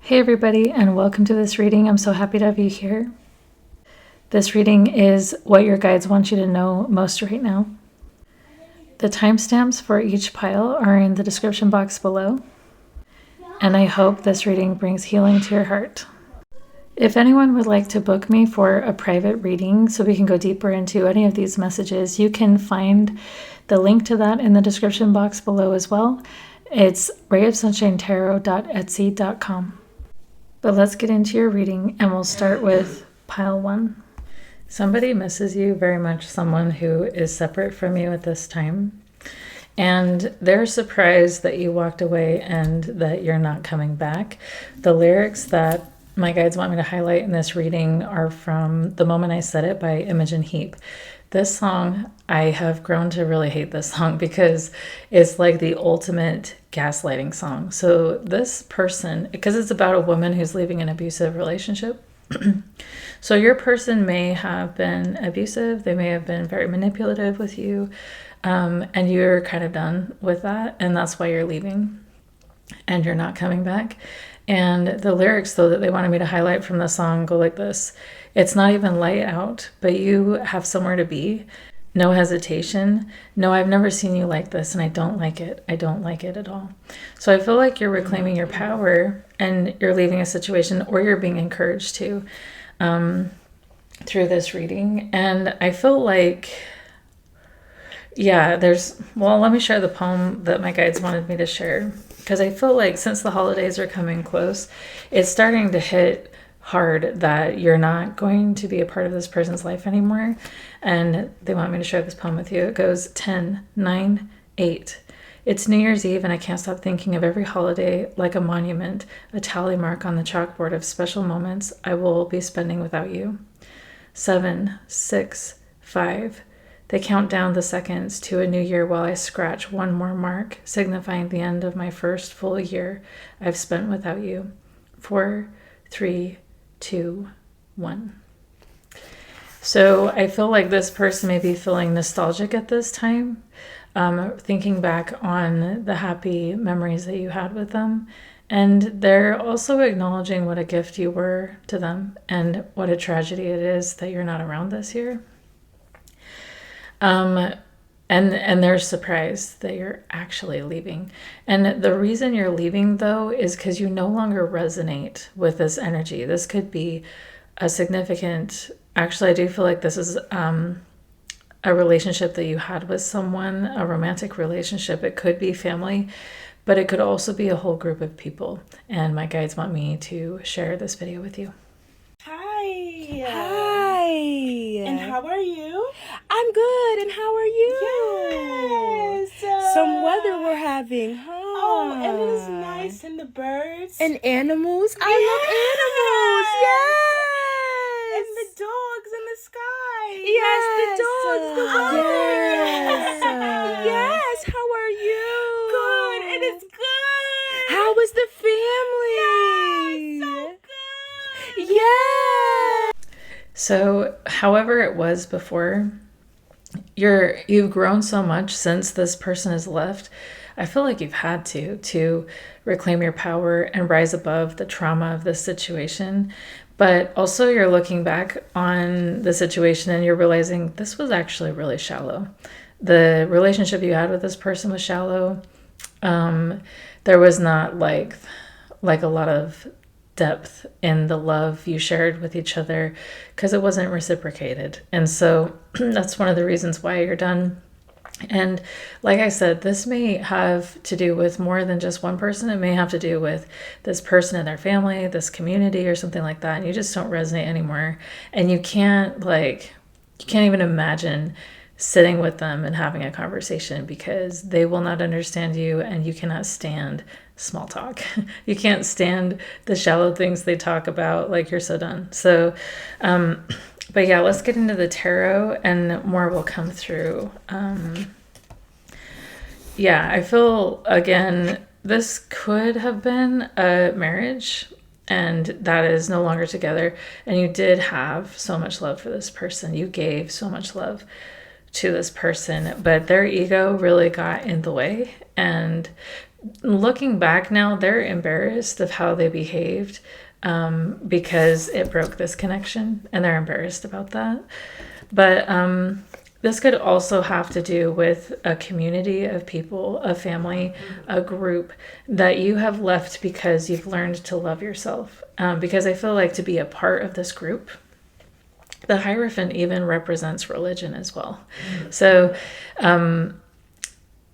Hey everybody, and welcome to this reading. I'm so happy to have you here. This reading is what your guides want you to know most right now. The timestamps for each pile are in the description box below, and I hope this reading brings healing to your heart. If anyone would like to book me for a private reading so we can go deeper into any of these messages, you can find the link to that in the description box below as well. It's rayofsunshinetarot.etsy.com. But let's get into your reading, and we'll start with pile 1. Somebody misses you very much, someone who is separate from you at this time. And they're surprised that you walked away and that you're not coming back. The lyrics that my guides want me to highlight in this reading are from The Moment I Said It by Imogen Heap. This song, I have grown to really hate this song because it's like the ultimate gaslighting song. So this person, because it's about a woman who's leaving an abusive relationship. So your person may have been abusive. They may have been very manipulative with you. And you're kind of done with that. And that's why you're leaving and you're not coming back. And the lyrics, though, that they wanted me to highlight from the song go like this. It's not even light out, but you have somewhere to be. No hesitation. No, I've never seen you like this, and I don't like it. I don't like it at all. So I feel like you're reclaiming your power, and you're leaving a situation, or you're being encouraged to through this reading. And I feel like, yeah, let me share the poem that my guides wanted me to share. Because I feel like since the holidays are coming close, it's starting to hit hard that you're not going to be a part of this person's life anymore. And they want me to share this poem with you. It goes 10, 9, 8. It's New Year's Eve and I can't stop thinking of every holiday like a monument, a tally mark on the chalkboard of special moments I will be spending without you. 7, 6, 5. They count down the seconds to a new year while I scratch one more mark, signifying the end of my first full year I've spent without you. 4, 3, 2, 1. So I feel like this person may be feeling nostalgic at this time, thinking back on the happy memories that you had with them. And they're also acknowledging what a gift you were to them and what a tragedy it is that you're not around this year. And they're surprised that you're actually leaving. And the reason you're leaving, though, is because you no longer resonate with this energy. This could be a significant, actually, I do feel like this is a relationship that you had with someone, a romantic relationship. It could be family, but it could also be a whole group of people. And my guides want me to share this video with you. Hi. And how are you? I'm good, and how are you? Yes. Some weather we're having, huh? Oh, and it is nice, and the birds. And animals. I love animals. Yes. And the dogs in the sky. Yes, the dogs. The Yes. Yes. How are you? Good. It is good. How is the family? Nice. So good. Yeah. So, however it was before, you've grown so much since this person has left. I feel like you've had to reclaim your power and rise above the trauma of this situation. But also you're looking back on the situation and you're realizing this was actually really shallow. The relationship you had with this person was shallow. There was not like a lot of depth in the love you shared with each other because it wasn't reciprocated. And so that's one of the reasons why you're done. And like I said, this may have to do with more than just one person. It may have to do with this person and their family, this community or something like that. And you just don't resonate anymore. And you can't even imagine sitting with them and having a conversation because they will not understand you and you cannot stand small talk. You can't stand the shallow things they talk about, like you're so done. So, but yeah, let's get into the tarot and more will come through. Yeah, I feel, again, this could have been a marriage and that is no longer together. And you did have so much love for this person. You gave so much love to this person, but their ego really got in the way. And looking back now, they're embarrassed of how they behaved because it broke this connection, and they're embarrassed about that. But this could also have to do with a community of people, a family, a group that you have left because you've learned to love yourself. Because I feel like to be a part of this group, the Hierophant even represents religion as well. So,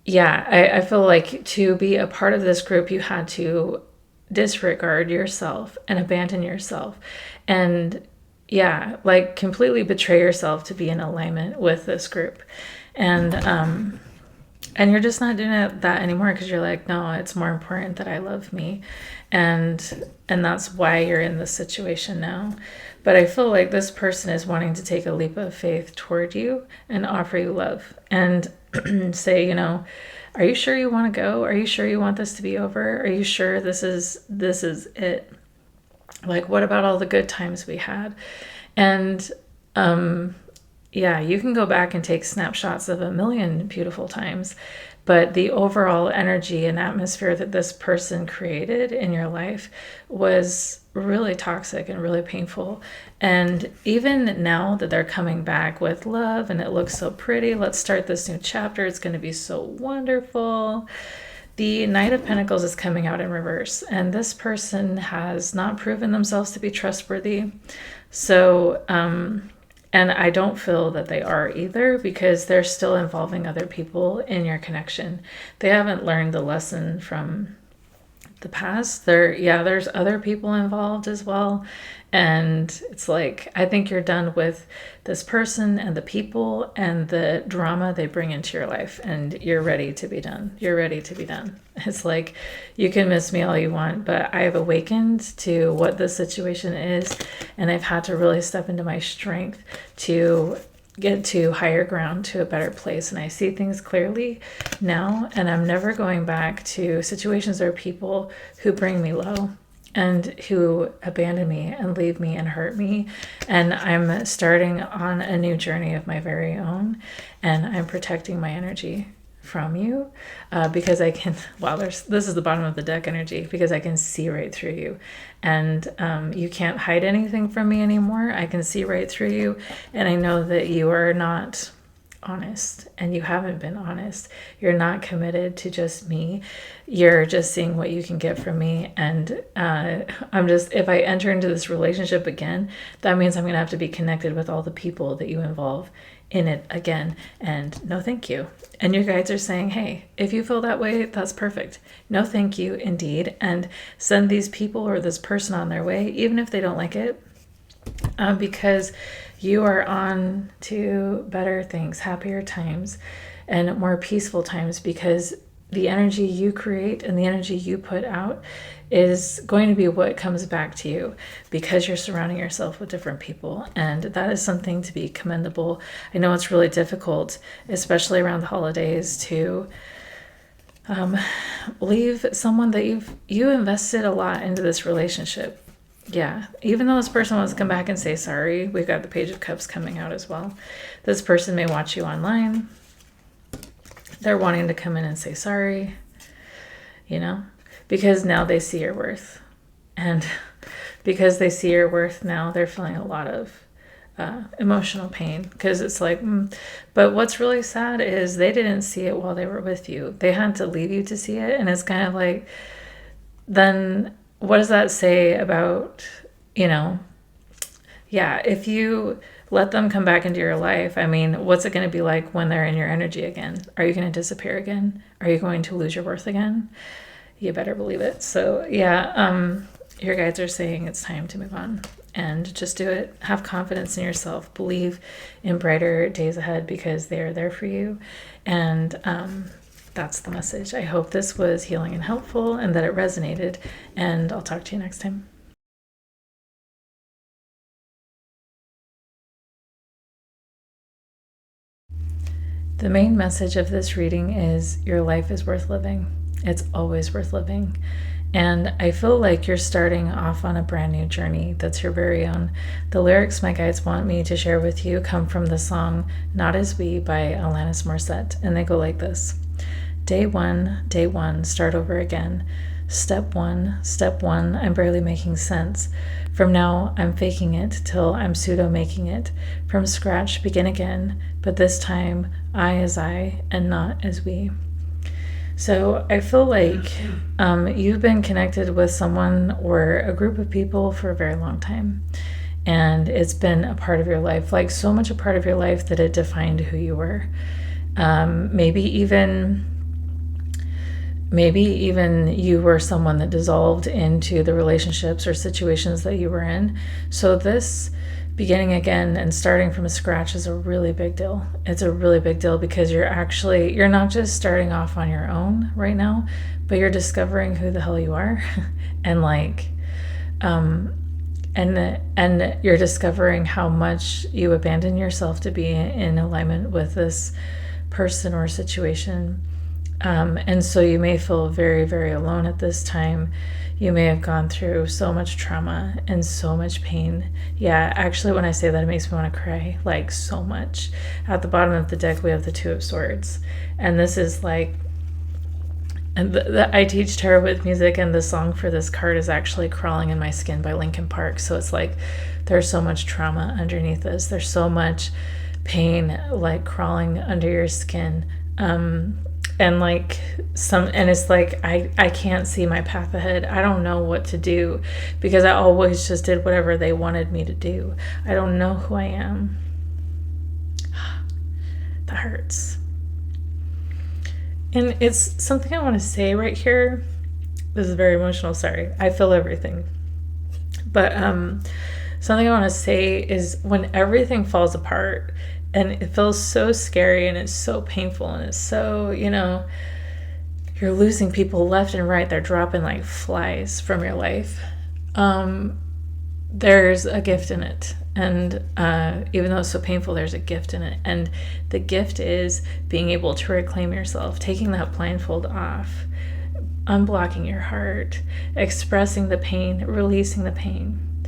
yeah, I feel like to be a part of this group, you had to disregard yourself and abandon yourself. And yeah, like completely betray yourself to be in alignment with this group. And you're just not doing that anymore because you're like, no, it's more important that I love me. And that's why you're in this situation now. But I feel like this person is wanting to take a leap of faith toward you and offer you love and say, are you sure you want to go? Are you sure you want this to be over? Are you sure this is it? Like, what about all the good times we had? And yeah, you can go back and take snapshots of a million beautiful times, but the overall energy and atmosphere that this person created in your life was really toxic and really painful. And even now that they're coming back with love and it looks so pretty, let's start this new chapter. It's going to be so wonderful. The Knight of Pentacles is coming out in reverse, and this person has not proven themselves to be trustworthy. So, and I don't feel that they are either because they're still involving other people in your connection. They haven't learned the lesson from the past. There's other people involved as well. And it's like, I think you're done with this person and the people and the drama they bring into your life, and you're ready to be done. You're ready to be done. It's like, you can miss me all you want, but I have awakened to what this situation is, and I've had to really step into my strength to get to higher ground, to a better place. And I see things clearly now, and I'm never going back to situations or people who bring me low and who abandon me and leave me and hurt me. And I'm starting on a new journey of my very own, and I'm protecting my energy from you because I can, this is the bottom of the deck energy, because I can see right through you, and you can't hide anything from me anymore. I can see right through you, and I know that you are not honest, and you haven't been honest. You're not committed to just me. You're just seeing what you can get from me. And if I enter into this relationship again, that means I'm going to have to be connected with all the people that you involve in it again. And no, thank you. And your guides are saying, hey, if you feel that way, that's perfect. No, thank you, indeed. And send these people or this person on their way, even if they don't like it. Because you are on to better things, happier times, and more peaceful times, because the energy you create and the energy you put out is going to be what comes back to you, because you're surrounding yourself with different people. And that is something to be commendable. I know it's really difficult, especially around the holidays, to leave someone that you invested a lot into this relationship. Yeah, even though this person wants to come back and say sorry, we've got the Page of Cups coming out as well. This person may watch you online. They're wanting to come in and say sorry, because now they see your worth. And because they see your worth now, they're feeling a lot of emotional pain, because it's like, but what's really sad is they didn't see it while they were with you. They had to leave you to see it. And it's kind of like, then what does that say about, if you let them come back into your life, I mean, what's it going to be like when they're in your energy again? Are you going to disappear again? Are you going to lose your worth again? You better believe it. So your guides are saying it's time to move on, and just do it. Have confidence in yourself. Believe in brighter days ahead, because they are there for you. And that's the message. I hope this was healing and helpful, and that it resonated, and I'll talk to you next time. The main message of this reading is your life is worth living. It's always worth living. And I feel like you're starting off on a brand new journey that's your very own. The lyrics my guides want me to share with you come from the song Not As We by Alanis Morissette, and they go like this. Day one, start over again. Step one, I'm barely making sense. From now, I'm faking it till I'm pseudo-making it. From scratch, begin again, but this time, I as I and not as we. So I feel like you've been connected with someone or a group of people for a very long time. And it's been a part of your life, like so much a part of your life that it defined who you were. Maybe even you were someone that dissolved into the relationships or situations that you were in. So this beginning again and starting from scratch is a really big deal. It's a really big deal because you're not just starting off on your own right now, but you're discovering who the hell you are and like and you're discovering how much you abandon yourself to be in alignment with this person or situation. And so you may feel very, very alone at this time. You may have gone through so much trauma and so much pain. Yeah, actually, when I say that, it makes me want to cry, like so much. At the bottom of the deck, we have the Two of Swords. And this is like, and I teach tarot with music, and the song for this card is actually Crawling in My Skin by Linkin Park. So it's like there's so much trauma underneath this. There's so much pain like crawling under your skin. And like and it's like I can't see my path ahead. I don't know what to do because I always just did whatever they wanted me to do. I don't know who I am. That hurts. And it's something I want to say right here. This is very emotional, sorry. I feel everything. But something I want to say is when everything falls apart and it feels so scary and it's so painful and it's so, you're losing people left and right. They're dropping like flies from your life. There's a gift in it. And even though it's so painful, there's a gift in it. And the gift is being able to reclaim yourself, taking that blindfold off, unblocking your heart, expressing the pain, releasing the pain,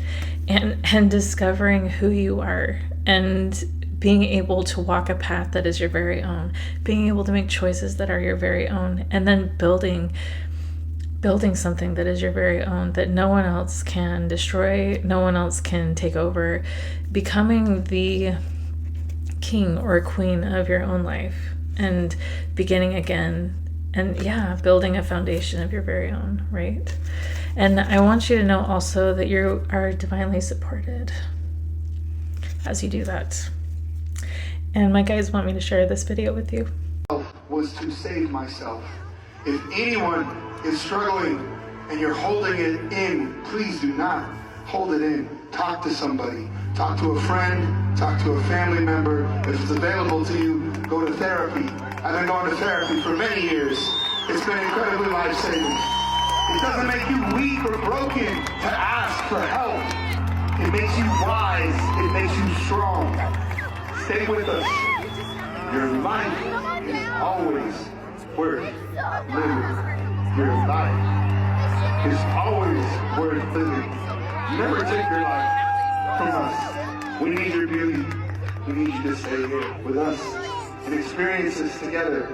and discovering who you are, and being able to walk a path that is your very own, being able to make choices that are your very own, and then building something that is your very own, that no one else can destroy, no one else can take over, becoming the king or queen of your own life and beginning again, and building a foundation of your very own, right? And I want you to know also that you are divinely supported as you do that. And my guides want me to share this video with you. Was to save myself. If anyone is struggling and you're holding it in, please do not hold it in. Talk to somebody. Talk to a friend. Talk to a family member. If it's available to you, go to therapy. I've been going to therapy for many years. It's been incredibly life-saving. It doesn't make you weak or broken to ask for help. It makes you wise. It makes you strong. Stay with us. Your life is always worth living. Your life is always worth living. Never take your life from us. We need your beauty. We need you to stay here with us and experience this together.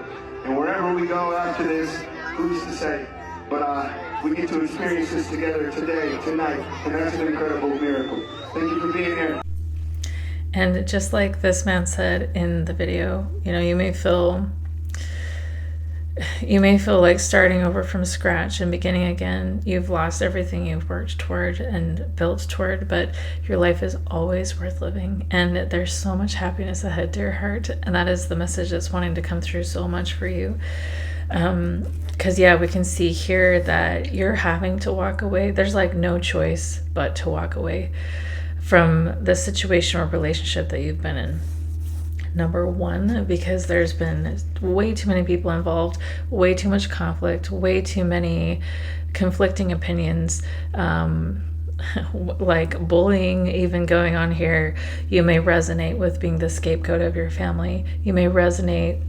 And wherever we go after this, who's to say? But we get to experience this together today, tonight, and that's an incredible miracle. Thank you for being here. And just like this man said in the video, you may feel like starting over from scratch and beginning again. You've lost everything you've worked toward and built toward, but your life is always worth living. And there's so much happiness ahead, dear heart. And that is the message that's wanting to come through so much for you. Because we can see here that you're having to walk away. There's like no choice but to walk away from the situation or relationship that you've been in. Number one, because there's been way too many people involved, way too much conflict, way too many conflicting opinions, like bullying even going on here. You may resonate with being the scapegoat of your family. You may resonate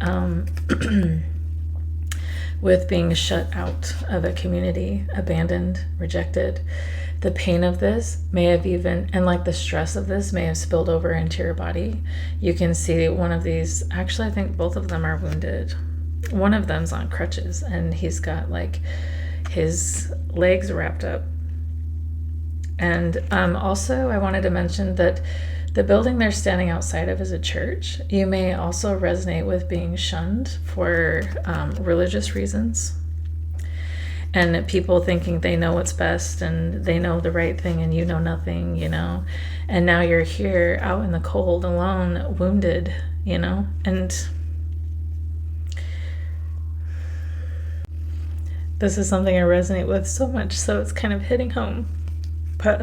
with being shut out of a community, abandoned, rejected. The pain of this may have and like the stress of this may have spilled over into your body. You can see one of these, actually I think both of them are wounded. one of them's on crutches, and he's got like his legs wrapped up. And also, I wanted to mention that the building they're standing outside of is a church. You may also resonate with being shunned for religious reasons, and people thinking they know what's best and they know the right thing and you know nothing, you know. And now you're here out in the cold, alone, wounded, you know. And this is something I resonate with so much, so it's kind of hitting home. But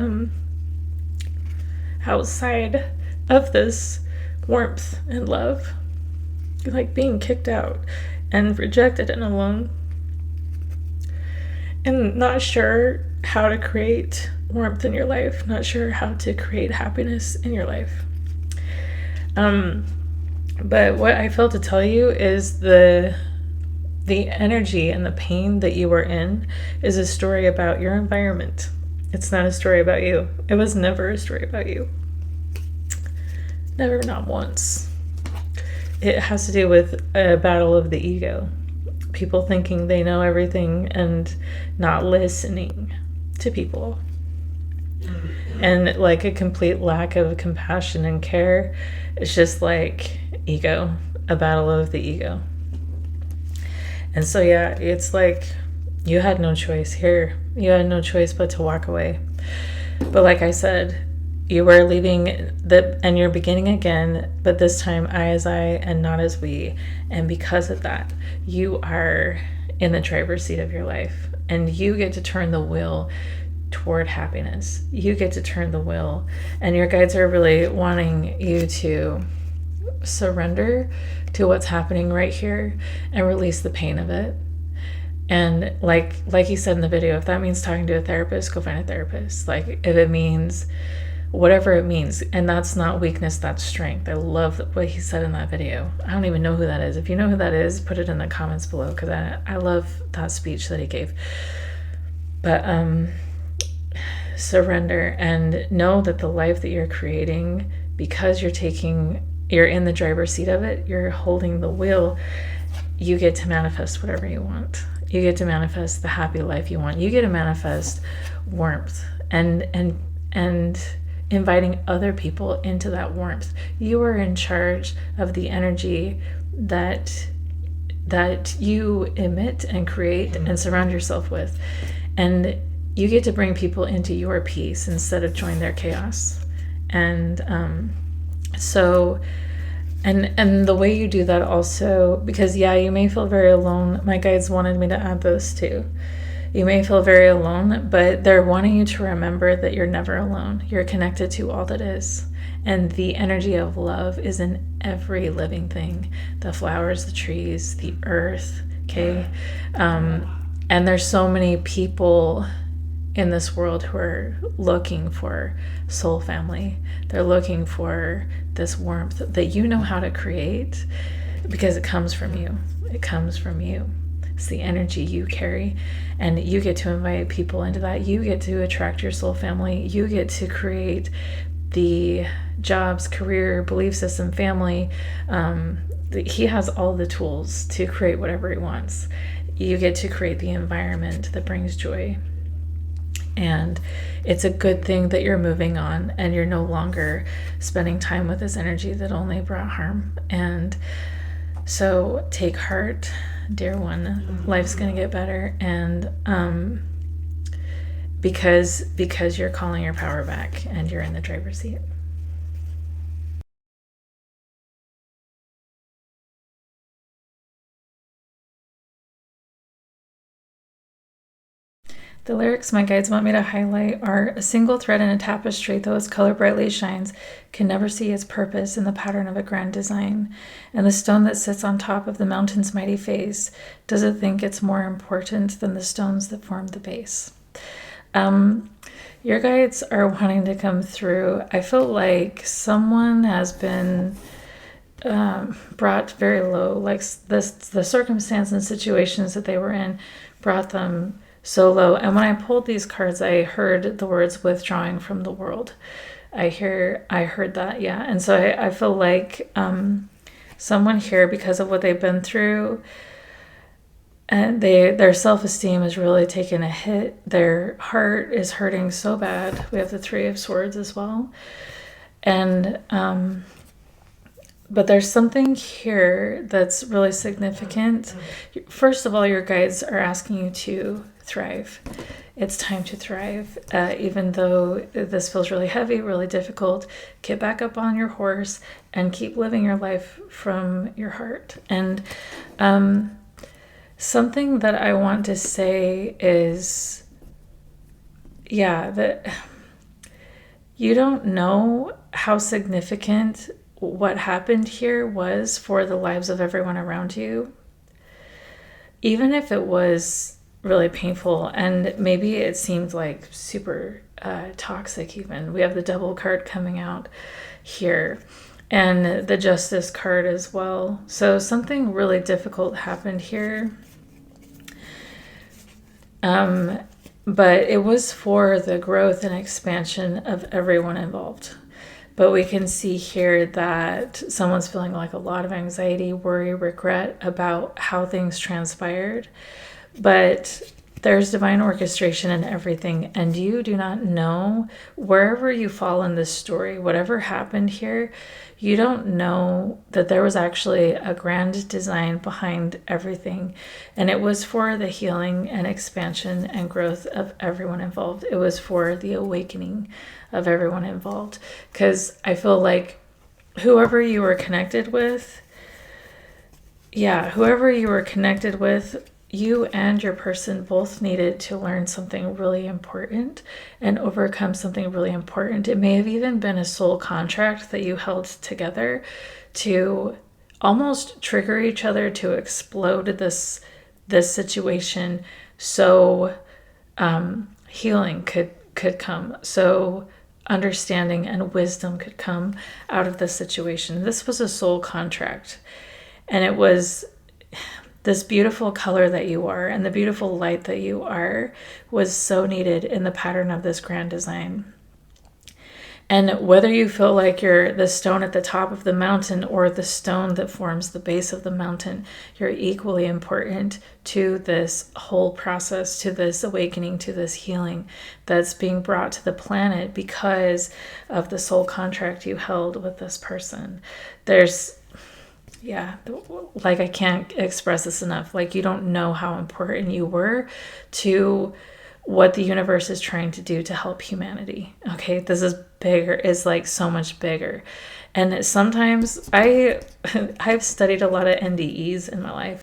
outside of this warmth and love, like being kicked out and rejected and alone, and not sure how to create warmth in your life, not sure how to create happiness in your life. But what I feel to tell you is the energy and the pain that you are in is a story about your environment. It's not a story about you. It was never a story about you. Never, not once. It has to do with a battle of the ego. People thinking they know everything and not listening to people. And like a complete lack of compassion and care. It's just like ego, a battle of the ego. And so, yeah, it's like you had no choice here. You had no choice but to walk away. But like I said, you were leaving and you're beginning again, but this time I as I and not as we. And because of that, you are in the driver's seat of your life, and you get to turn the wheel toward happiness. You get to turn the wheel, and your guides are really wanting you to surrender to what's happening right here and release the pain of it. And like he said in the video, if that means talking to a therapist, go find a therapist. Like if it means whatever it means, and that's not weakness, that's strength. I love what he said in that video. I don't even know who that is. If you know who that is, put it in the comments below, because I love that speech that he gave. But surrender and know that the life that you're creating, because you're in the driver's seat of it, you're holding the wheel, you get to manifest whatever you want. You get to manifest the happy life you want. You get to manifest warmth and inviting other people into that warmth. You are in charge of the energy that you emit and create and surround yourself with. And you get to bring people into your peace instead of join their chaos. And and the way you do that also, because yeah, you may feel very alone. My guides wanted me to add this too. You may feel very alone, but they're wanting you to remember that you're never alone. You're connected to all that is. And the energy of love is in every living thing. The flowers, the trees, the earth, okay? And there's so many people in this world who are looking for soul family. They're looking for this warmth that you know how to create, because it comes from you. It comes from you. It's the energy you carry, and you get to invite people into that. You get to attract your soul family. You get to create the jobs, career, belief system, family. He has all the tools to create whatever he wants. You get to create the environment that brings joy. And it's a good thing that you're moving on and you're no longer spending time with this energy that only brought harm. And so take heart, dear one. Life's gonna get better. And because you're calling your power back and you're in the driver's seat. The lyrics my guides want me to highlight are: a single thread in a tapestry, though its color brightly shines, can never see its purpose in the pattern of a grand design. And the stone that sits on top of the mountain's mighty face, does it think it's more important than the stones that form the base? Your guides are wanting to come through. I feel like someone has been brought very low, like the circumstance and situations that they were in brought them so low. And when I pulled these cards, I heard the words withdrawing from the world. I heard that, yeah. And so I feel like someone here, because of what they've been through, and their self-esteem is really taking a hit. Their heart is hurting so bad. We have the Three of Swords as well. And but there's something here that's really significant. First of all, your guides are asking you to thrive. It's time to thrive. Even though this feels really heavy, really difficult, get back up on your horse and keep living your life from your heart. And something that I want to say is, that you don't know how significant what happened here was for the lives of everyone around you. Even if it was really painful and maybe it seemed like super toxic even. We have the Devil card coming out here and the Justice card as well. So something really difficult happened here. But it was for the growth and expansion of everyone involved. But we can see here that someone's feeling like a lot of anxiety, worry, regret about how things transpired. But there's divine orchestration in everything, and you do not know wherever you fall in this story, whatever happened here, you don't know that there was actually a grand design behind everything. And it was for the healing and expansion and growth of everyone involved. It was for the awakening of everyone involved. Because I feel like whoever you were connected with, you and your person both needed to learn something really important and overcome something really important. It may have even been a soul contract that you held together to almost trigger each other to explode this situation, so healing could come, so understanding and wisdom could come out of this situation. This was a soul contract, and it was this beautiful color that you are and the beautiful light that you are was so needed in the pattern of this grand design. And whether you feel like you're the stone at the top of the mountain or the stone that forms the base of the mountain, you're equally important to this whole process, to this awakening, to this healing that's being brought to the planet because of the soul contract you held with this person. Like I can't express this enough. Like you don't know how important you were to what the universe is trying to do to help humanity. Okay, this is bigger, is like so much bigger. And sometimes I've studied a lot of NDEs in my life.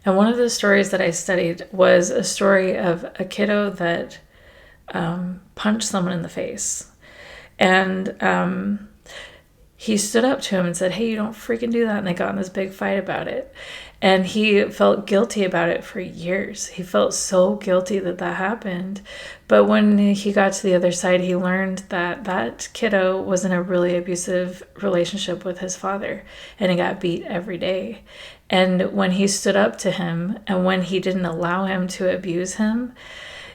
And one of the stories that I studied was a story of a kiddo that punched someone in the face. And he stood up to him and said, "Hey, you don't freaking do that." And they got in this big fight about it. And he felt guilty about it for years. He felt so guilty that happened. But when he got to the other side, he learned that that kiddo was in a really abusive relationship with his father. And he got beat every day. And when he stood up to him and when he didn't allow him to abuse him,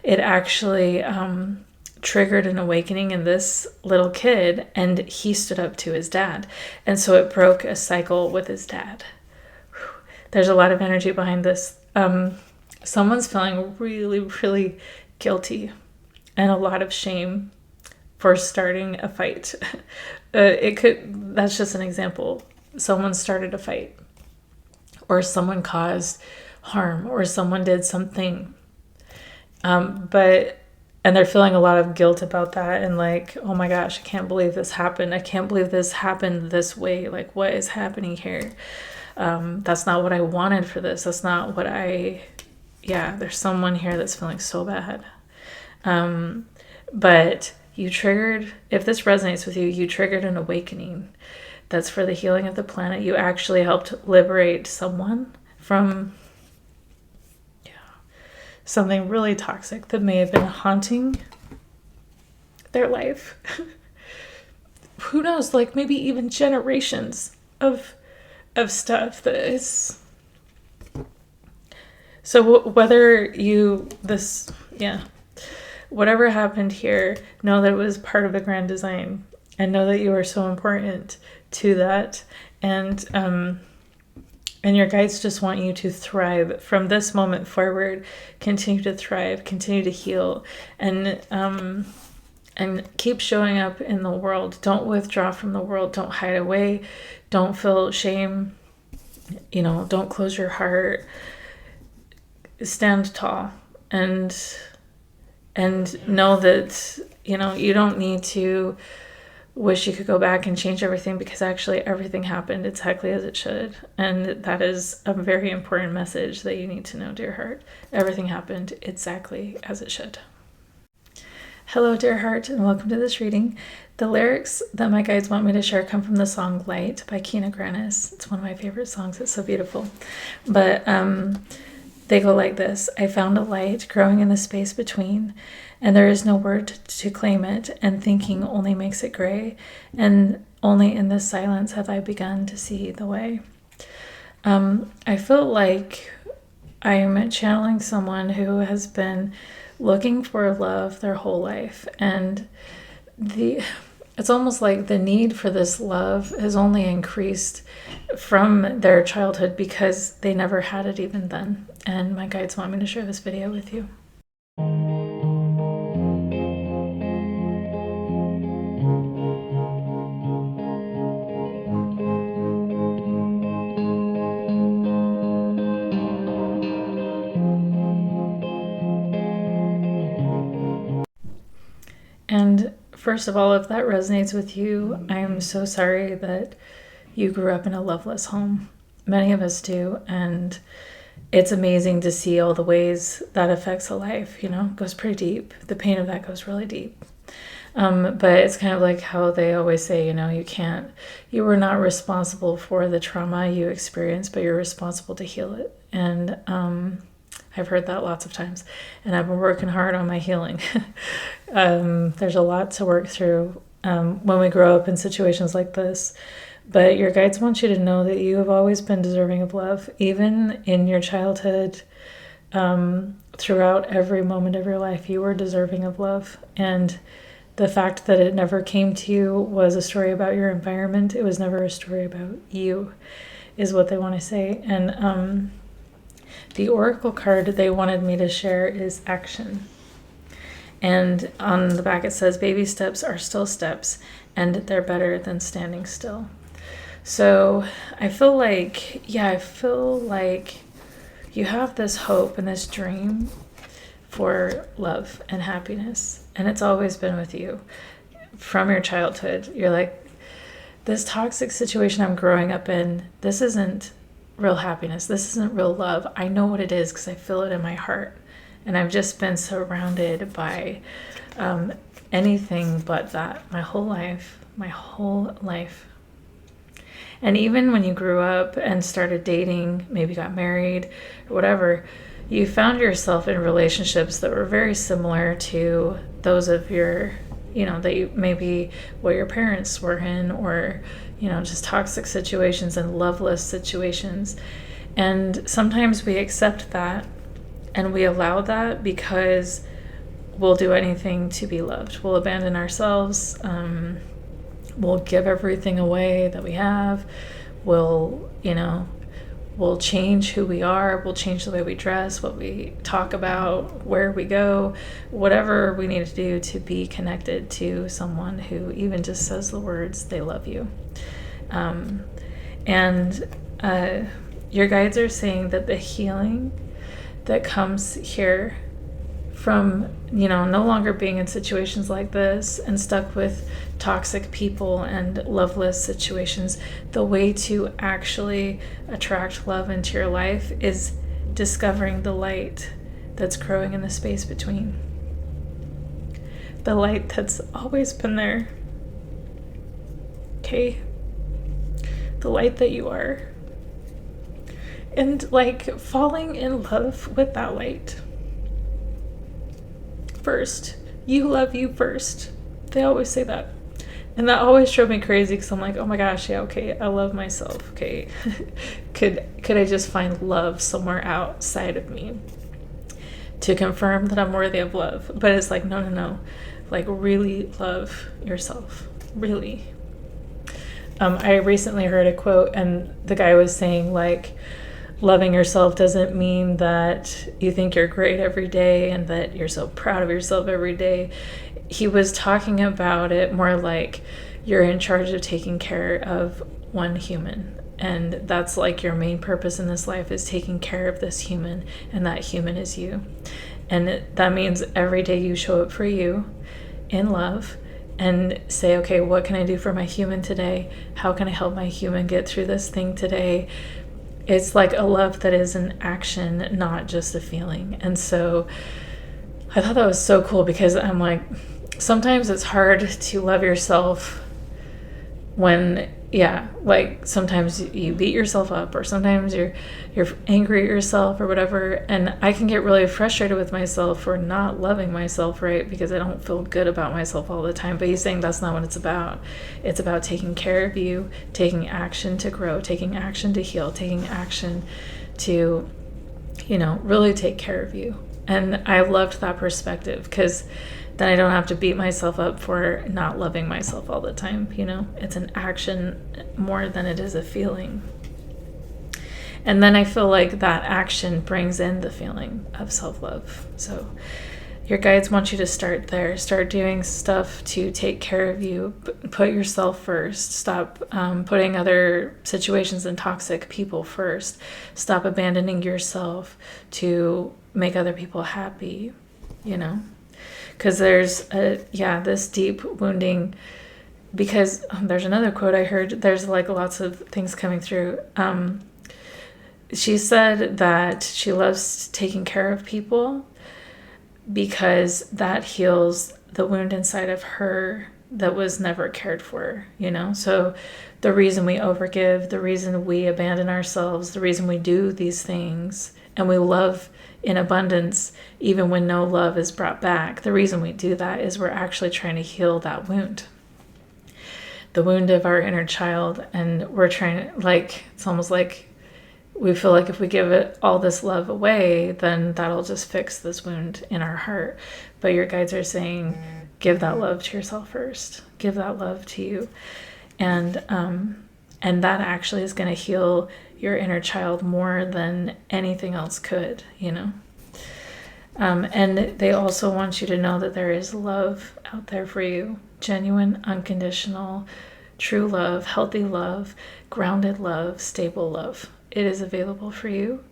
it actually triggered an awakening in this little kid, and he stood up to his dad. And so it broke a cycle with his dad. There's a lot of energy behind this. Someone's feeling really, really guilty and a lot of shame for starting a fight. That's just an example. Someone started a fight, or someone caused harm, or someone did something. And they're feeling a lot of guilt about that, and like, oh my gosh, I can't believe this happened. I can't believe this happened this way. Like, what is happening here? That's not what I wanted for this. That's not what there's someone here that's feeling so bad. But you triggered, if this resonates with you, you triggered an awakening that's for the healing of the planet. You actually helped liberate someone from something really toxic that may have been haunting their life. Who knows, like maybe even generations of stuff that is. So whatever happened here, know that it was part of a grand design, and know that you are so important to that. And And your guides just want you to thrive from this moment forward. Continue to thrive, continue to heal, and keep showing up in the world. Don't withdraw from the world. Don't hide away. Don't feel shame. Don't close your heart. Stand tall and know that, you don't need to wish you could go back and change everything, because actually everything happened exactly as it should. And that is a very important message that you need to know, dear heart. Everything happened exactly as it should. Hello, dear heart, and welcome to this reading. The lyrics that my guides want me to share come from the song Light by Kina Grannis. It's one of my favorite songs. It's so beautiful. But they go like this. I found a light growing in the space between, and there is no word to claim it, and thinking only makes it gray, and only in this silence have I begun to see the way. I feel like I'm channeling someone who has been looking for love their whole life, and it's almost like the need for this love has only increased from their childhood because they never had it even then. And my guides want me to share this video with you. And first of all, if that resonates with you, I am so sorry that you grew up in a loveless home. Many of us do, and it's amazing to see all the ways that affects a life, it goes pretty deep. The pain of that goes really deep. But it's kind of like how they always say, you were not responsible for the trauma you experienced, but you're responsible to heal it. And I've heard that lots of times, and I've been working hard on my healing. There's a lot to work through when we grow up in situations like this. But your guides want you to know that you have always been deserving of love, even in your childhood. Throughout every moment of your life, you were deserving of love. And the fact that it never came to you was a story about your environment. It was never a story about you, is what they want to say. And the oracle card they wanted me to share is action. And on the back it says, baby steps are still steps, and they're better than standing still. So I feel like you have this hope and this dream for love and happiness. And it's always been with you from your childhood. You're like, this toxic situation I'm growing up in, this isn't real happiness. This isn't real love. I know what it is because I feel it in my heart. And I've just been surrounded by anything but that my whole life. And even when you grew up and started dating, maybe got married or whatever, you found yourself in relationships that were very similar to those of your, that you maybe what your parents were in, or, just toxic situations and loveless situations. And sometimes we accept that and we allow that because we'll do anything to be loved. We'll abandon ourselves. We'll give everything away that we have. We'll change who we are. We'll change the way we dress, what we talk about, where we go, whatever we need to do to be connected to someone who even just says the words, they love you. Your guides are saying that the healing that comes here from, no longer being in situations like this and stuck with toxic people and loveless situations, the way to actually attract love into your life is discovering the light that's growing in the space between. The light that's always been there. Okay? The light that you are. And falling in love with that light. First. You love you first. They always say that. And that always drove me crazy because I'm like, oh my gosh, yeah, okay, I love myself. Okay. Could I just find love somewhere outside of me to confirm that I'm worthy of love? But it's like, no. Really love yourself. Really. I recently heard a quote, and the guy was saying, like, loving yourself doesn't mean that you think you're great every day and that you're so proud of yourself every day. He was talking about it more like you're in charge of taking care of one human. And that's like your main purpose in this life, is taking care of this human, and that human is you. And that means every day you show up for you in love and say, okay, what can I do for my human today? How can I help my human get through this thing today? It's like a love that is an action, not just a feeling. And so I thought that was so cool, because I'm like, sometimes it's hard to love yourself when, like sometimes you beat yourself up, or sometimes you're angry at yourself or whatever. And I can get really frustrated with myself for not loving myself, right? Because I don't feel good about myself all the time. But he's saying that's not what it's about. It's about taking care of you, taking action to grow, taking action to heal, taking action to, really take care of you. And I loved that perspective, because then I don't have to beat myself up for not loving myself all the time. It's an action more than it is a feeling. And then I feel like that action brings in the feeling of self-love. So your guides want you to start there. Start doing stuff to take care of you. Put yourself first. Stop putting other situations and toxic people first. Stop abandoning yourself to make other people happy, because there's this deep wounding. Because there's another quote I heard, there's like lots of things coming through. She said that she loves taking care of people because that heals the wound inside of her that was never cared for, So the reason we overgive, the reason we abandon ourselves, the reason we do these things, and we love in abundance even when no love is brought back, the reason we do that is we're actually trying to heal that wound, the wound of our inner child. And we're trying to, like, it's almost like we feel like if we give it all this love away, then that'll just fix this wound in our heart. But your guides are saying, give that love to yourself first. Give that love to you. And that actually is going to heal your inner child more than anything else could, And they also want you to know that there is love out there for you. Genuine, unconditional, true love, healthy love, grounded love, stable love. It is available for you.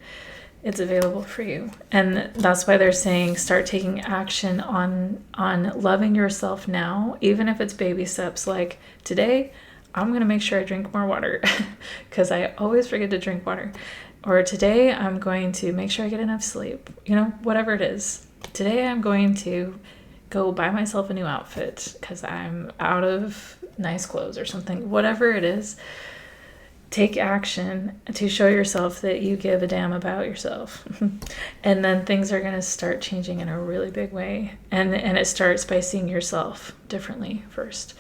It's available for you. And that's why they're saying start taking action on loving yourself now, even if it's baby steps. Like today, I'm going to make sure I drink more water because I always forget to drink water. Or today I'm going to make sure I get enough sleep. Whatever it is. Today I'm going to go buy myself a new outfit because I'm out of nice clothes or something. Whatever it is, take action to show yourself that you give a damn about yourself. And then things are going to start changing in a really big way. And it starts by seeing yourself differently first.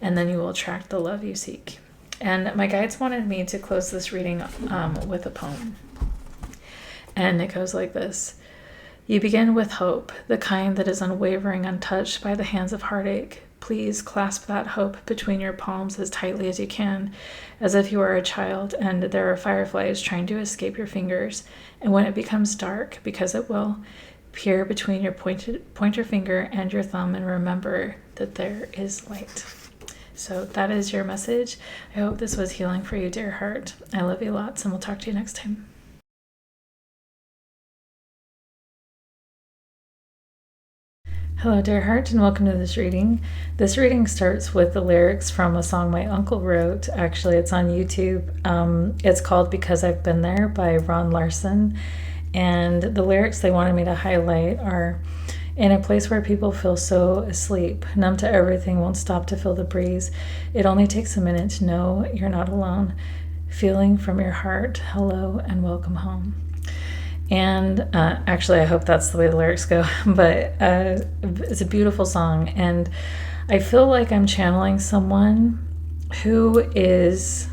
And then you will attract the love you seek. And my guides wanted me to close this reading with a poem. And it goes like this. You begin with hope, the kind that is unwavering, untouched by the hands of heartache. Please clasp that hope between your palms as tightly as you can, as if you are a child and there are fireflies trying to escape your fingers. And when it becomes dark, because it will, peer between your pointer finger and your thumb and remember that there is light. So that is your message. I hope this was healing for you, dear heart. I love you lots, and we'll talk to you next time. Hello, dear heart, and welcome to this reading. This reading starts with the lyrics from a song my uncle wrote. Actually, it's on YouTube. It's called Because I've Been There by Ron Larson. And the lyrics they wanted me to highlight are, in a place where people feel so asleep, numb to everything, won't stop to feel the breeze. It only takes a minute to know you're not alone. Feeling from your heart, hello and welcome home. And actually, I hope that's the way the lyrics go, but it's a beautiful song. And I feel like I'm channeling someone who has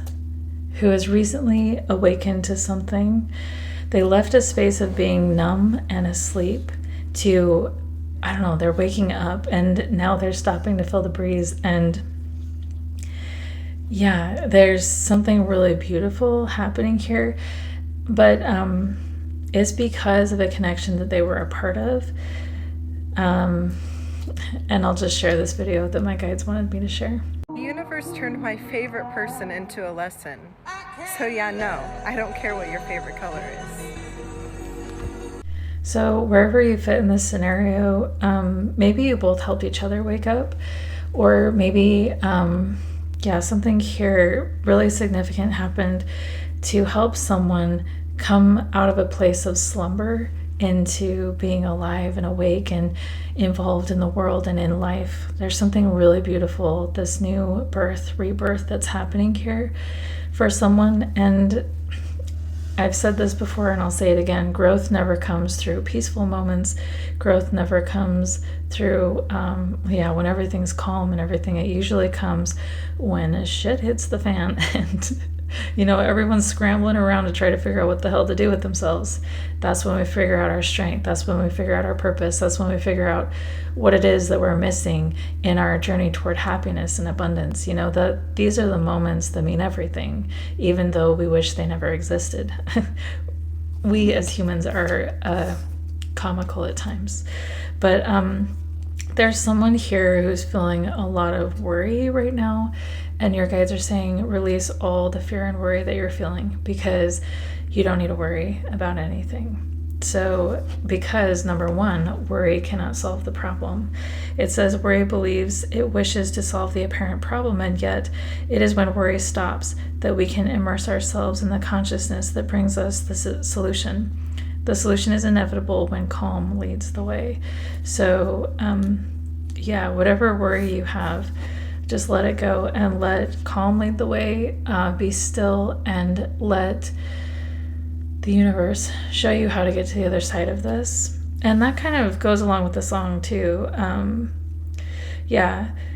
recently awakened to something. They left a space of being numb and asleep to, I don't know, they're waking up and now they're stopping to feel the breeze. And yeah, there's something really beautiful happening here, but it's because of a connection that they were a part of. And I'll just share this video that my guides wanted me to share. The universe turned my favorite person into a lesson. So yeah, no, I don't care what your favorite color is. So wherever you fit in this scenario, maybe you both helped each other wake up, or maybe, something here really significant happened to help someone come out of a place of slumber into being alive and awake and involved in the world and in life. There's something really beautiful, this new birth, rebirth that's happening here for someone. And I've said this before and I'll say it again, growth never comes through peaceful moments. Growth never comes through, when everything's calm and everything. It usually comes when shit hits the fan and everyone's scrambling around to try to figure out what the hell to do with themselves. That's when we figure out our strength. That's when we figure out our purpose. That's when we figure out what it is that we're missing in our journey toward happiness and abundance. That these are the moments that mean everything, even though we wish they never existed. We as humans are comical at times. But there's someone here who's feeling a lot of worry right now, and your guides are saying release all the fear and worry that you're feeling, because you don't need to worry about anything. So, because number one, worry cannot solve the problem. It says worry believes it wishes to solve the apparent problem, and yet it is when worry stops that we can immerse ourselves in the consciousness that brings us the solution. The solution is inevitable when calm leads the way. So, whatever worry you have, just let it go and let calm lead the way. Be still and let the universe show you how to get to the other side of this. And that kind of goes along with the song too.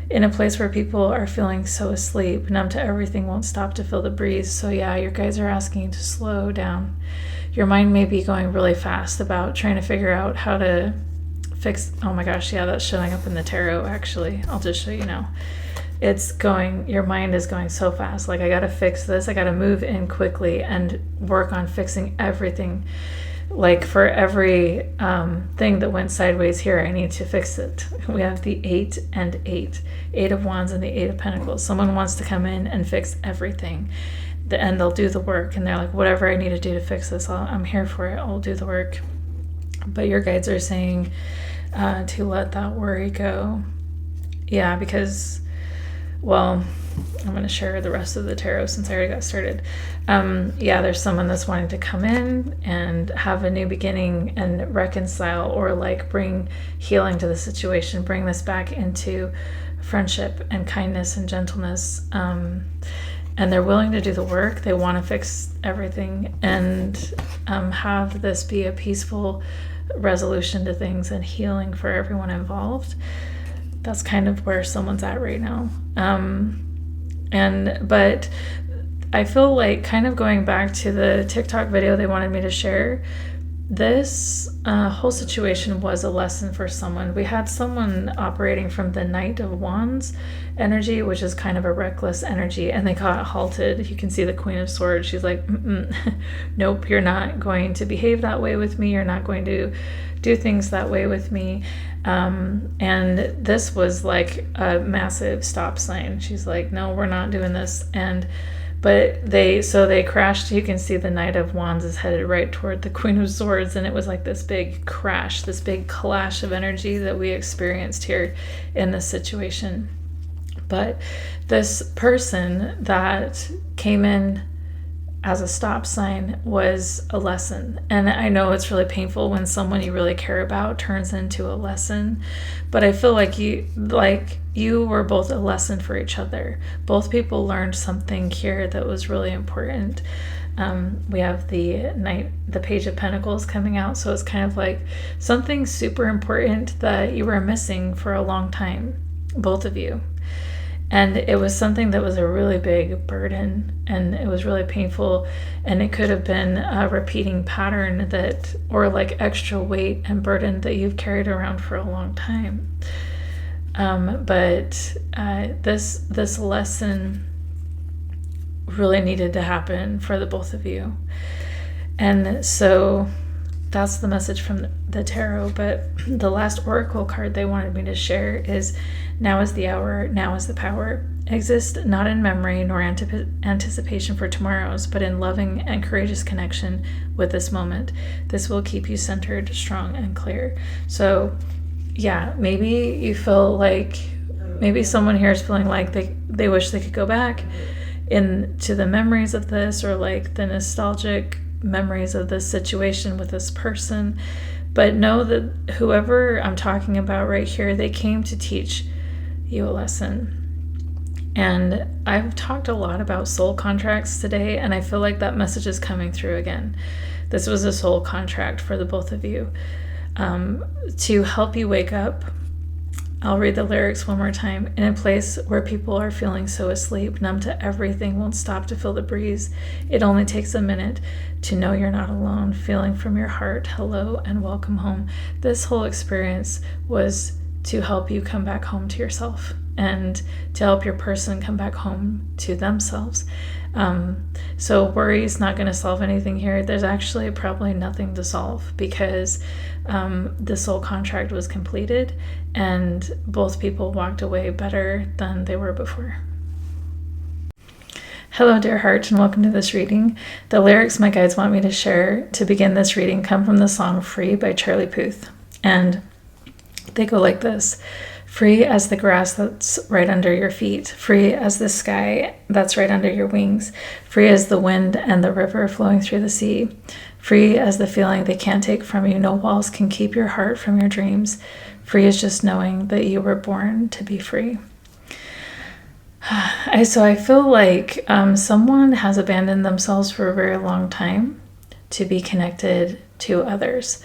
In a place where people are feeling so asleep, numb to everything, won't stop to feel the breeze. So your guides are asking you to slow down. Your mind may be going really fast about trying to figure out how to fix, oh my gosh, that's showing up in the tarot actually. I'll just show you now. Your mind is going so fast. Like, I gotta fix this, I gotta move in quickly and work on fixing everything. Like, for every thing that went sideways here, I need to fix it. We have the 8 and 8. 8 of Wands and the 8 of Pentacles. Someone wants to come in and fix everything. And they'll do the work. And they're like, whatever I need to do to fix this, I'm here for it. I'll do the work. But your guides are saying to let that worry go. Yeah, because, I'm going to share the rest of the tarot since I already got started. There's someone that's wanting to come in and have a new beginning and reconcile, or like bring healing to the situation, bring this back into friendship and kindness and gentleness. And they're willing to do the work. They want to fix everything and have this be a peaceful resolution to things and healing for everyone involved. That's kind of where someone's at right now. But I feel like, kind of going back to the TikTok video they wanted me to share, this whole situation was a lesson for someone. We had someone operating from the Knight of Wands energy, which is kind of a reckless energy, and they got halted. You can see the Queen of Swords. She's like, nope, you're not going to behave that way with me. You're not going to do things that way with me. And this was like a massive stop sign. She's like, no, we're not doing this. But they crashed. You can see the Knight of Wands is headed right toward the Queen of Swords, and it was like this big crash, this big clash of energy that we experienced here in this situation. But this person that came in as a stop sign was a lesson. And I know it's really painful when someone you really care about turns into a lesson, but I feel like you were both a lesson for each other. Both people learned something here that was really important. We have the Page of Pentacles coming out, so it's kind of like something super important that you were missing for a long time, both of you. And it was something that was a really big burden, and it was really painful, and it could have been a repeating pattern or like extra weight and burden that you've carried around for a long time. But this lesson really needed to happen for the both of you. And so that's the message from the tarot. But the last oracle card they wanted me to share is, now is the hour, now is the power. Exist not in memory nor anticipation for tomorrows, but in loving and courageous connection with this moment. This will keep you centered, strong, and clear. So yeah, maybe you feel like, maybe someone here is feeling like they wish they could go back into the memories of this, or like the nostalgic memories of this situation with this person. But know that whoever I'm talking about right here, they came to teach you a lesson. And I've talked a lot about soul contracts today, and I feel like that message is coming through again. This was a soul contract for the both of you, to help you wake up. I'll read the lyrics one more time. In a place where people are feeling so asleep, numb to everything, won't stop to feel the breeze. It only takes a minute to know you're not alone, feeling from your heart, hello and welcome home. This whole experience was to help you come back home to yourself, and to help your person come back home to themselves. So worry is not going to solve anything here. There's actually probably nothing to solve, because the soul contract was completed and both people walked away better than they were before. Hello, dear heart, and welcome to this reading. The lyrics my guides want me to share to begin this reading come from the song Free by Charlie Puth. And they go like this. Free as the grass that's right under your feet, free as the sky that's right under your wings, free as the wind and the river flowing through the sea, free as the feeling they can't take from you. No walls can keep your heart from your dreams. Free as just knowing that you were born to be free. So I feel like someone has abandoned themselves for a very long time to be connected to others.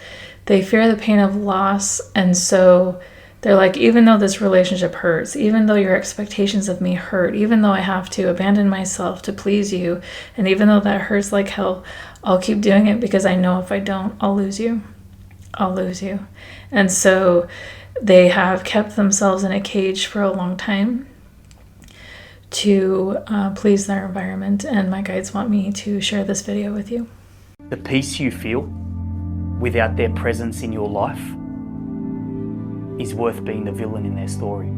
They fear the pain of loss, and so they're like, even though this relationship hurts, even though your expectations of me hurt, even though I have to abandon myself to please you, and even though that hurts like hell, I'll keep doing it because I know if I don't, I'll lose you. I'll lose you. And so they have kept themselves in a cage for a long time to please their environment. And my guides want me to share this video with you. The peace you feel without their presence in your life is worth being the villain in their story.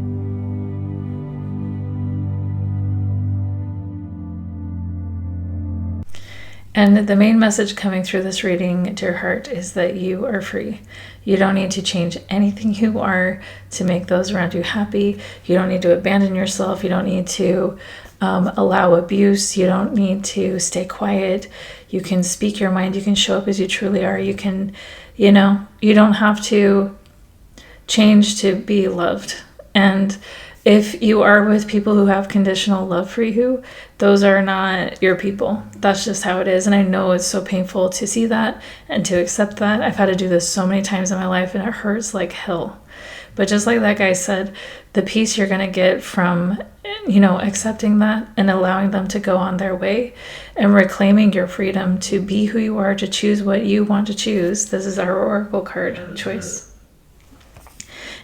And the main message coming through this reading, dear heart, is that you are free. You don't need to change anything you are to make those around you happy. You don't need to abandon yourself. You don't need to allow abuse. You don't need to stay quiet. You can speak your mind. You can show up as you truly are. You can, you don't have to change to be loved. And if you are with people who have conditional love for you, those are not your people. That's just how it is. And I know it's so painful to see that and to accept that. I've had to do this so many times in my life, and it hurts like hell. But just like that guy said, the peace you're going to get from, accepting that and allowing them to go on their way and reclaiming your freedom to be who you are, to choose what you want to choose. This is our oracle card choice.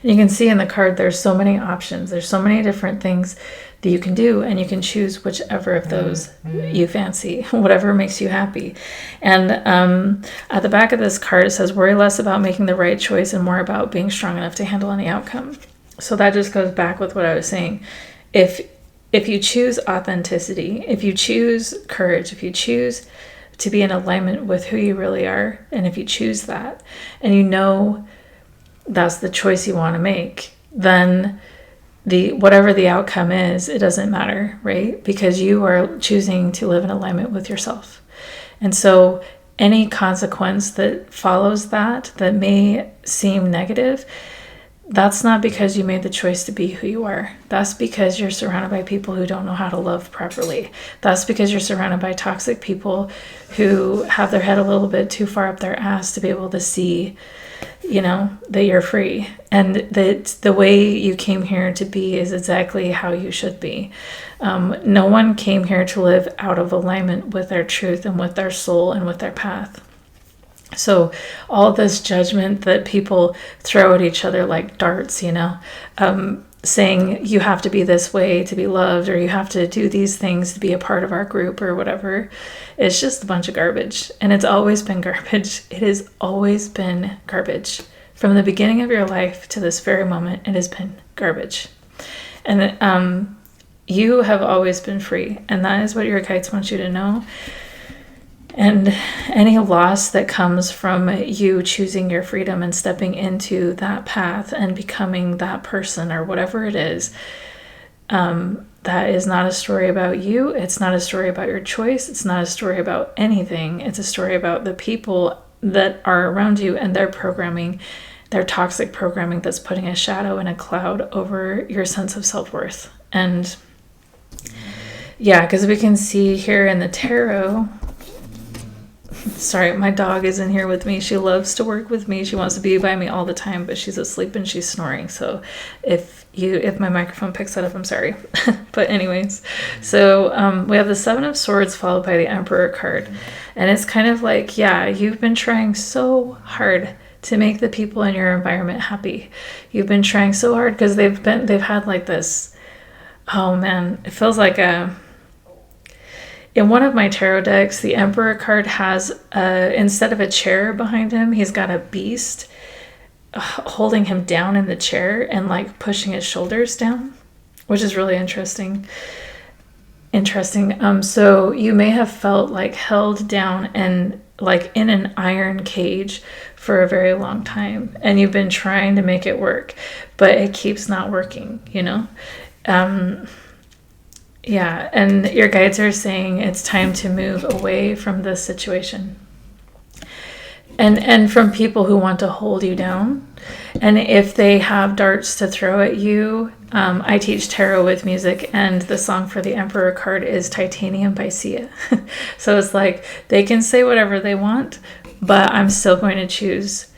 And you can see in the card, there's so many options. There's so many different things that you can do, and you can choose whichever of those you fancy, whatever makes you happy. And at the back of this card, it says, worry less about making the right choice and more about being strong enough to handle any outcome. So that just goes back with what I was saying. If you choose authenticity, if you choose courage, if you choose to be in alignment with who you really are, and if you choose that, and that's the choice you want to make, then whatever the outcome is, it doesn't matter, right? Because you are choosing to live in alignment with yourself. And so any consequence that follows that may seem negative, that's not because you made the choice to be who you are. That's because you're surrounded by people who don't know how to love properly. That's because you're surrounded by toxic people who have their head a little bit too far up their ass to be able to see that you're free, and that the way you came here to be is exactly how you should be. No one came here to live out of alignment with their truth and with their soul and with their path. So all this judgment that people throw at each other like darts, saying you have to be this way to be loved, or you have to do these things to be a part of our group or whatever. It's just a bunch of garbage. And it's always been garbage. It has always been garbage. From the beginning of your life to this very moment, it has been garbage. And you have always been free. And that is what your guides want you to know. And any loss that comes from you choosing your freedom and stepping into that path and becoming that person or whatever it is, that is not a story about you. It's not a story about your choice. It's not a story about anything. It's a story about the people that are around you and their programming, their toxic programming that's putting a shadow and a cloud over your sense of self-worth. And yeah, because we can see here in the tarot, sorry, my dog is in here with me. She loves to work with me. She wants to be by me all the time, but she's asleep and she's snoring. So if my microphone picks that up, I'm sorry. But anyways, so we have the Seven of Swords followed by the Emperor card. And it's kind of like, yeah, you've been trying so hard to make the people in your environment happy. You've been trying so hard because they've had like this, oh man, it feels like in one of my tarot decks, the Emperor card has, instead of a chair behind him, he's got a beast holding him down in the chair and like pushing his shoulders down, which is really interesting. So you may have felt like held down and like in an iron cage for a very long time, and you've been trying to make it work, but it keeps not working, you know? Yeah, and your guides are saying it's time to move away from this situation. And from people who want to hold you down. And if they have darts to throw at you, I teach tarot with music, and the song for the Emperor card is Titanium by Sia. So it's like they can say whatever they want, but I'm still going to choose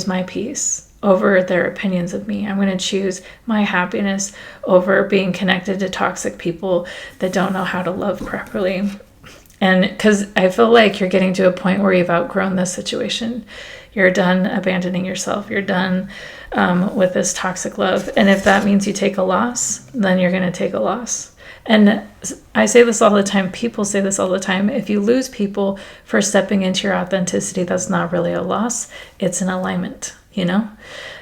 my peace over their opinions of me. I'm going to choose my happiness over being connected to toxic people that don't know how to love properly. And because I feel like you're getting to a point where you've outgrown this situation. You're done abandoning yourself. You're done with this toxic love. And if that means you take a loss, then you're going to take a loss. And I say this all the time. People say this all the time. If you lose people for stepping into your authenticity, that's not really a loss. It's an alignment. You know,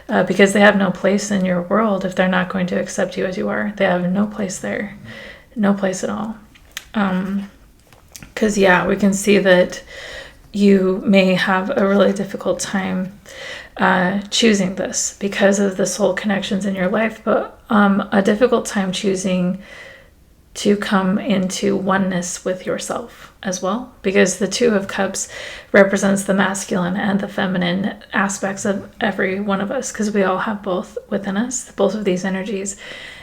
because they have no place in your world if they're not going to accept you as you are. They have no place there, no place at all. Because, yeah, we can see that you may have a really difficult time choosing this because of the soul connections in your life, but a difficult time choosing to come into oneness with yourself as well, because the Two of Cups represents the masculine and the feminine aspects of every one of us, because we all have both within us, both of these energies.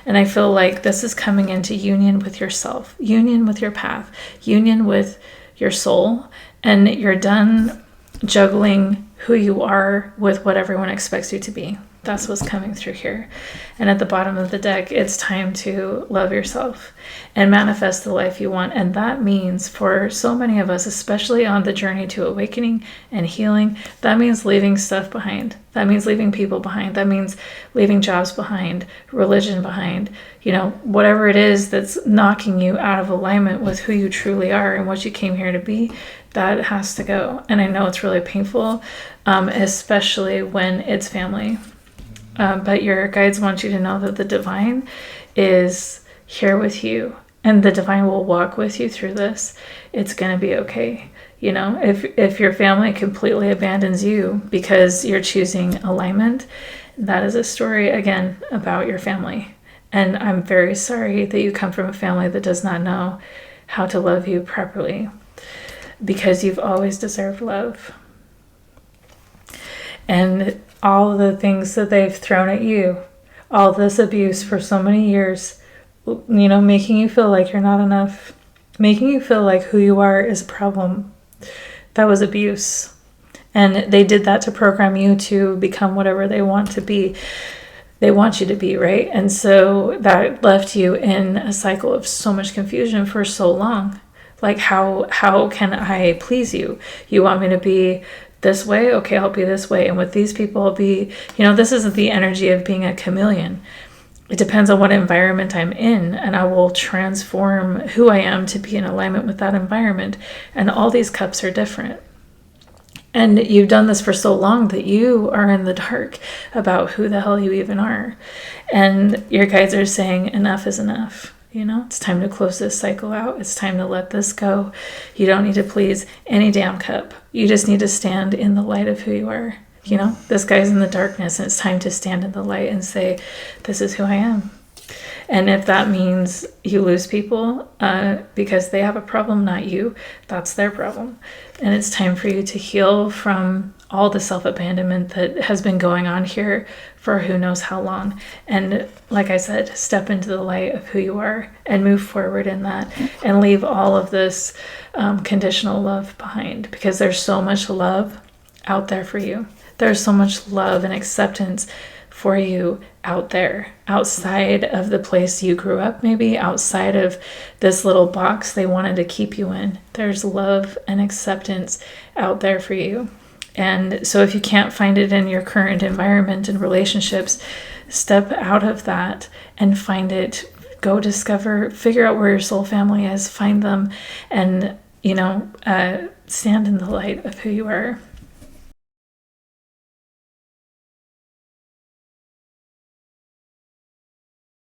And I feel like this is coming into union with yourself, union with your path, union with your soul, and you're done juggling who you are with what everyone expects you to be. That's what's coming through here. And at the bottom of the deck, it's time to love yourself and manifest the life you want. And that means for so many of us, especially on the journey to awakening and healing, that means leaving stuff behind. That means leaving people behind. That means leaving jobs behind, religion behind, you know, whatever it is that's knocking you out of alignment with who you truly are and what you came here to be, that has to go. And I know it's really painful, especially when it's family. But your guides want you to know that the divine is here with you, and the divine will walk with you through this. It's going to be okay. You know, if your family completely abandons you because you're choosing alignment, that is a story, again, about your family. And I'm very sorry that you come from a family that does not know how to love you properly, because you've always deserved love. And all the things that they've thrown at you, all this abuse for so many years, you know, making you feel like you're not enough, making you feel like who you are is a problem. That was abuse. And they did that to program you to become whatever they want to be. They want you to be, right? And so that left you in a cycle of so much confusion for so long. Like, how can I please you? You want me to be this way? Okay, I'll be this way. And with these people, I'll be, you know, this isn't the energy of being a chameleon. it depends on what environment I'm in, and I will transform who I am to be in alignment with that environment. And all these cups are different. And you've done this for so long that you are in the dark about who the hell you even are. And your guides are saying enough is enough. It's time to close this cycle out. It's time to let this go. You don't need to please any damn cup. You just need to stand in the light of who you are. This guy's in the darkness, and it's time to stand in the light and say, this is who I am. And if that means you lose people because they have a problem, not you, that's their problem. And it's time for you to heal from all the self-abandonment that has been going on here for who knows how long. And like I said, step into the light of who you are and move forward in that, and leave all of this conditional love behind, because there's so much love out there for you. There's so much love and acceptance for you out there, outside of the place you grew up, maybe outside of this little box they wanted to keep you in. There's love and acceptance out there for you. And so if you can't find it in your current environment and relationships, step out of that and find it. Go discover, figure out where your soul family is, find them, and stand in the light of who you are.